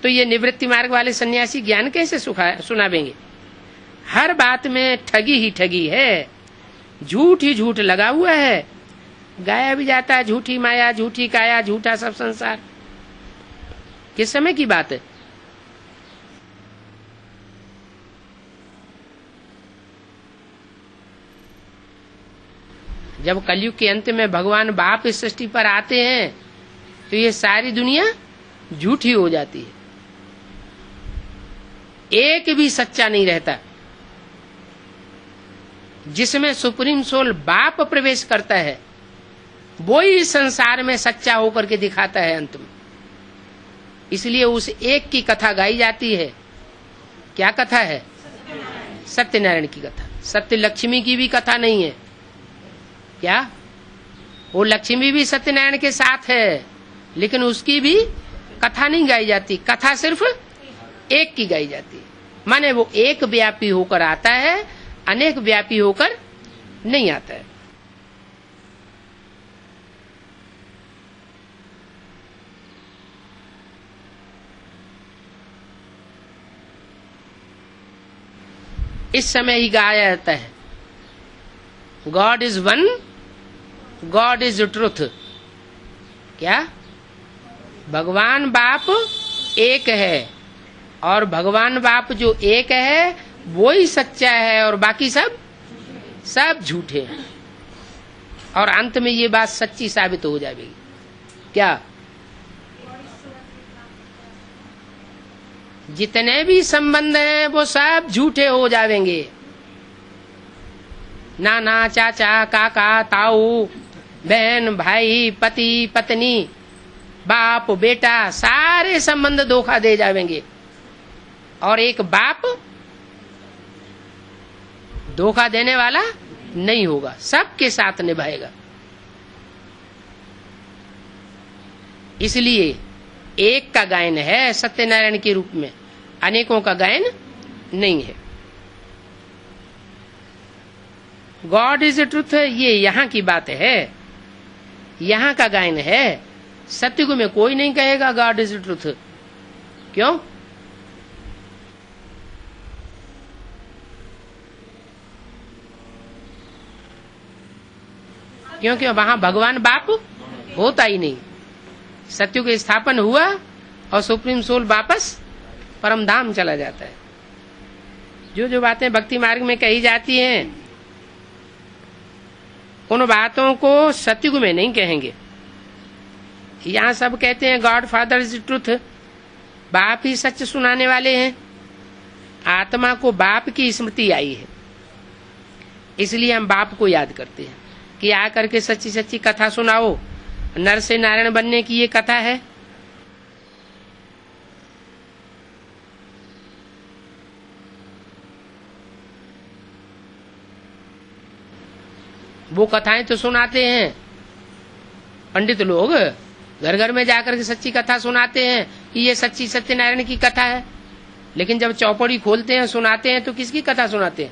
तो ये निवृत्ति मार्ग वाले सन्यासी ज्ञान कैसे सुनावेंगे? हर बात में ठगी ही ठगी है, झूठ ही झूठ लगा हुआ है, गाया भी जाता है झूठी माया, झूठी काया, झूठा सब संसार। किस समय की बात है? जब कलयुग के अंत में भगवान बाप इस सृष्टि पर आते हैं तो ये सारी दुनिया झूठी हो जाती है, एक भी सच्चा नहीं रहता। जिसमें सुप्रीम सोल बाप प्रवेश करता है वो ही संसार में सच्चा होकर के दिखाता है अंत में। इसलिए उस एक की कथा गाई जाती है। क्या कथा है? सत्यनारायण की कथा। सत्य लक्ष्मी की भी कथा नहीं है क्या? वो लक्ष्मी भी सत्यनारायण के साथ है, लेकिन उसकी भी कथा नहीं गाई जाती। कथा सिर्फ एक की गाई जाती है। माने वो एक व्यापी होकर आता है, अनेक व्यापी होकर नहीं आता है। इस समय ही गाया जाता है God is one, God is truth. क्या? भगवान बाप एक है और भगवान बाप जो एक है वो ही सच्चा है और बाकी सब झूठे हैं। और अंत में ये बात सच्ची साबित हो जाएगी। क्या? जितने भी संबंध हैं वो सब झूठे हो जाएंगे। नाना, चाचा, काका, ताऊ, बहन, भाई, पति, पत्नी, बाप, बेटा, सारे संबंध धोखा दे जाएंगे। और एक बाप धोखा देने वाला नहीं होगा, सबके साथ निभाएगा। इसलिए एक का गायन है सत्यनारायण के रूप में, अनेकों का गायन नहीं है। गॉड इज ट्रुथ, ये यहाँ की बात है, यहाँ का गायन है। सत्युग में कोई नहीं कहेगा गॉड इज ट्रुथ। क्यों? क्योंकि वहां भगवान बाप होता ही नहीं। सत्युग स्थापन हुआ और सुप्रीम सोल वापस परम धाम चला जाता है। जो बातें भक्ति मार्ग में कही जाती हैं उन बातों को सत्युग में नहीं कहेंगे। यहाँ सब कहते हैं गॉड फादर इज ट्रुथ, बाप ही सच सुनाने वाले हैं। आत्मा को बाप की स्मृति आई है, इसलिए हम बाप को याद करते हैं कि आकर के सच्ची सच्ची कथा सुनाओ। नर से नारायण बनने की ये कथा है। वो कथाएं तो सुनाते हैं पंडित लोग, घर घर में जाकर के सच्ची कथा सुनाते हैं कि ये सच्ची सत्यनारायण की कथा है। लेकिन जब चौपड़ी खोलते हैं सुनाते हैं तो किसकी कथा सुनाते हैं?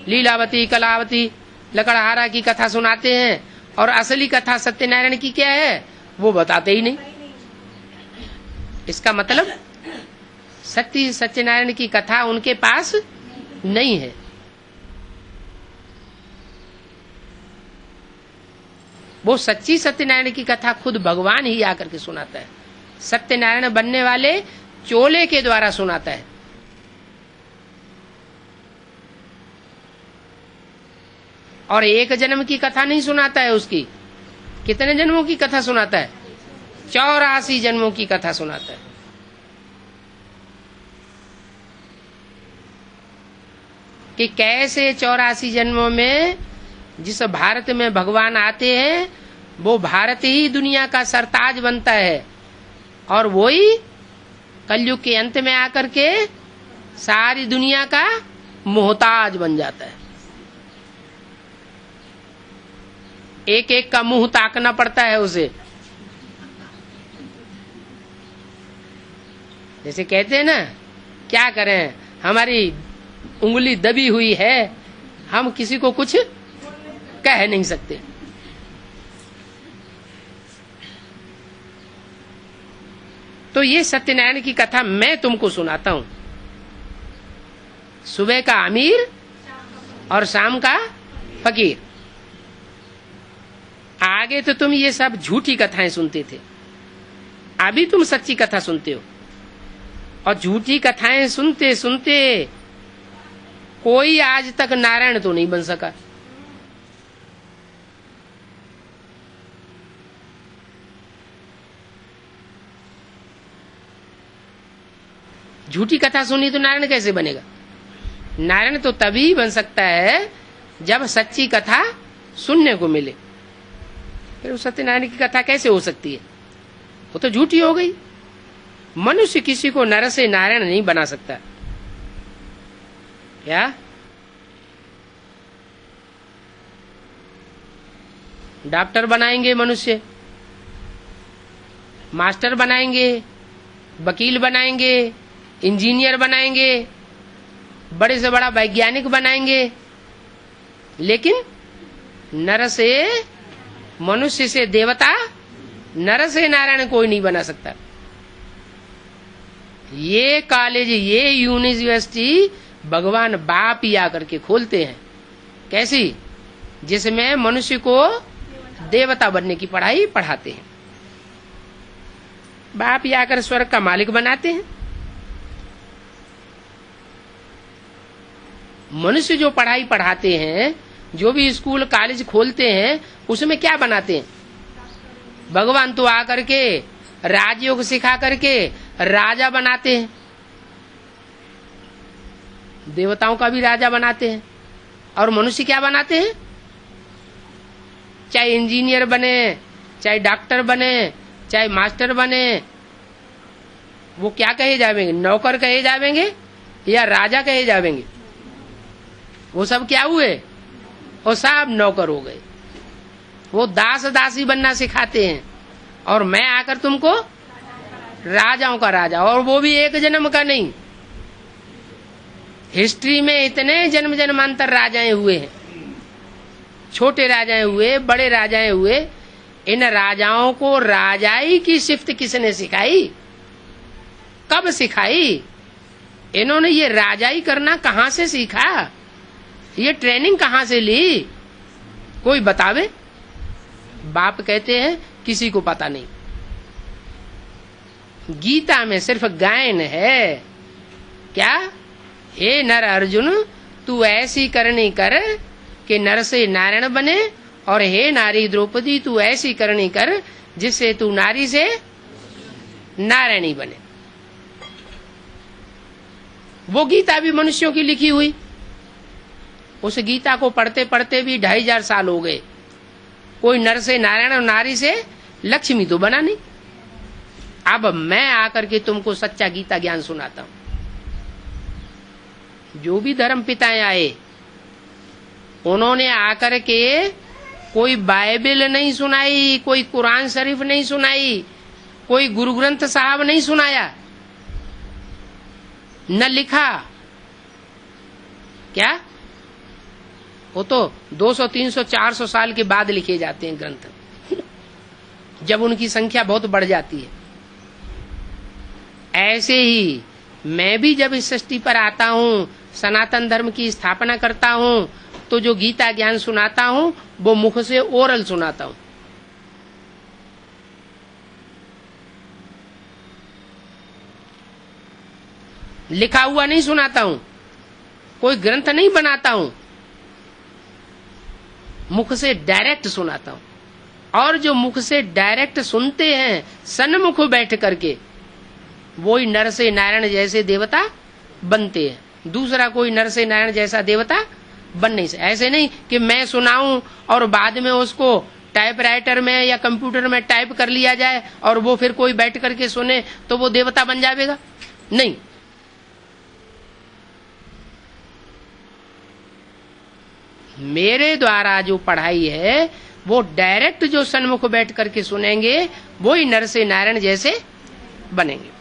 लीलावती, कलावती, लकड़हारा की कथा सुनाते हैं। और असली कथा सत्यनारायण की क्या है वो बताते ही नहीं। इसका मतलब सत्यनारायण की कथा उनके पास नहीं है। वो सच्ची सत्यनारायण की कथा खुद भगवान ही आकर के सुनाता है। सत्यनारायण बनने वाले चोले के द्वारा सुनाता है। और एक जन्म की कथा नहीं सुनाता है उसकी। कितने जन्मों की कथा सुनाता है? 84 जन्मों की कथा सुनाता है। कि कैसे 84 जन्मों में जिस भारत में भगवान आते हैं वो भारत ही दुनिया का सरताज बनता है और वही कलयुग के अंत में आकर के सारी दुनिया का मोहताज बन जाता है। एक एक का मुंह ताकना पड़ता है उसे। जैसे कहते हैं ना, क्या करें, हमारी उंगली दबी हुई है, हम किसी को कुछ कह नहीं सकते। तो तो ये सत्यनारायण की कथा मैं तुमको सुनाता हूं। सुबह का अमीर और शाम का फकीर। आगे तो तुम ये सब झूठी कथाएं सुनते थे, अभी तुम सच्ची कथा सुनते हो। और झूठी कथाएं सुनते सुनते कोई आज तक नारायण तो नहीं बन सका। झूठी कथा सुनी तो नारायण कैसे बनेगा? नारायण तो तभी बन सकता है जब सच्ची कथा सुनने को मिले। फिर सत्यनारायण की कथा कैसे हो सकती है? वो तो झूठी हो गई। मनुष्य किसी को नर से नारायण नहीं बना सकता। क्या डॉक्टर बनाएंगे मनुष्य, मास्टर बनाएंगे, वकील बनाएंगे, इंजीनियर बनाएंगे, बड़े से बड़ा वैज्ञानिक बनाएंगे, लेकिन नर से, मनुष्य से देवता, नर से नारायण कोई नहीं बना सकता। ये कॉलेज, ये यूनिवर्सिटी भगवान बाप ही आकर के खोलते हैं। कैसी? जिसमें मनुष्य को देवता बनने की पढ़ाई पढ़ाते हैं। बाप ही आकर स्वर्ग का मालिक बनाते हैं। मनुष्य जो पढ़ाई पढ़ाते हैं, जो भी स्कूल कॉलेज खोलते हैं, उसमें क्या बनाते हैं? भगवान तो आकर के राजयोग सिखा करके राजा बनाते हैं। देवताओं का भी राजा बनाते हैं। और मनुष्य क्या बनाते हैं? चाहे इंजीनियर बने, चाहे डॉक्टर बने, चाहे मास्टर बने, वो क्या कहे जावेंगे? नौकर कहे जावेंगे या राजा कहे जावेंगे? वो सब क्या हुए? वो सब नौकर हो गए। वो दास दासी बनना सिखाते हैं। और मैं आकर तुमको राजाओं का राजा, और वो भी एक जन्म का नहीं। हिस्ट्री में इतने जन्म जन्मांतर राजाएं हुए हैं। छोटे राजाएं हुए, बड़े राजाएं हुए। इन राजाओं को राजाई की सिफ्त किसने सिखाई? कब सिखाई? इन्होंने ये राजाई करना कहां से सीखा? ये ट्रेनिंग कहां से ली? कोई बतावे? बाप कहते हैं किसी को पता नहीं। गीता में सिर्फ गायन है। क्या? हे नर अर्जुन, तू ऐसी करनी कर कि नर से नारायण बने, और हे नारी द्रौपदी, तू ऐसी करनी कर जिससे तू नारी से नारायणी बने। वो गीता भी मनुष्यों की लिखी हुई। उस गीता को पढ़ते पढ़ते भी 2500 साल हो गए। कोई नर से नारायण और नारी से लक्ष्मी तो बना नहीं। अब मैं आकर के तुमको सच्चा गीता ज्ञान सुनाता हूं। जो भी धर्म पिताएं आए, उन्होंने आकर के कोई बाइबल नहीं सुनाई, कोई कुरान शरीफ नहीं सुनाई, कोई गुरु ग्रंथ साहब नहीं सुनाया, न लिखा। क्या? वो तो 200, 300, 400 साल के बाद लिखे जाते हैं ग्रंथ, जब उनकी संख्या बहुत बढ़ जाती है। ऐसे ही मैं भी जब इस सृष्टि पर आता हूँ, सनातन धर्म की स्थापना करता हूँ, तो जो गीता ज्ञान सुनाता हूँ वो मुख से ओरल सुनाता हूँ। लिखा हुआ नहीं सुनाता हूँ, कोई ग्रंथ नहीं बनाता हूँ, मुख से डायरेक्ट सुनाता हूँ। और जो मुख से डायरेक्ट सुनते हैं सन्मुख बैठ करके, वो ही नर से नारायण जैसे देवता बनते हैं। दूसरा कोई नर से नारायण जैसा देवता बन नहीं सकता। ऐसे नहीं कि मैं सुनाऊं और बाद में उसको टाइपराइटर में या कंप्यूटर में टाइप कर लिया जाए और वो फिर कोई बैठ करके सुने तो वो देवता बन जाएगा। नहीं, मेरे द्वारा जो पढ़ाई है वो डायरेक्ट जो सन्मुख बैठ करके सुनेंगे वो ही नर से नारायण जैसे बनेंगे।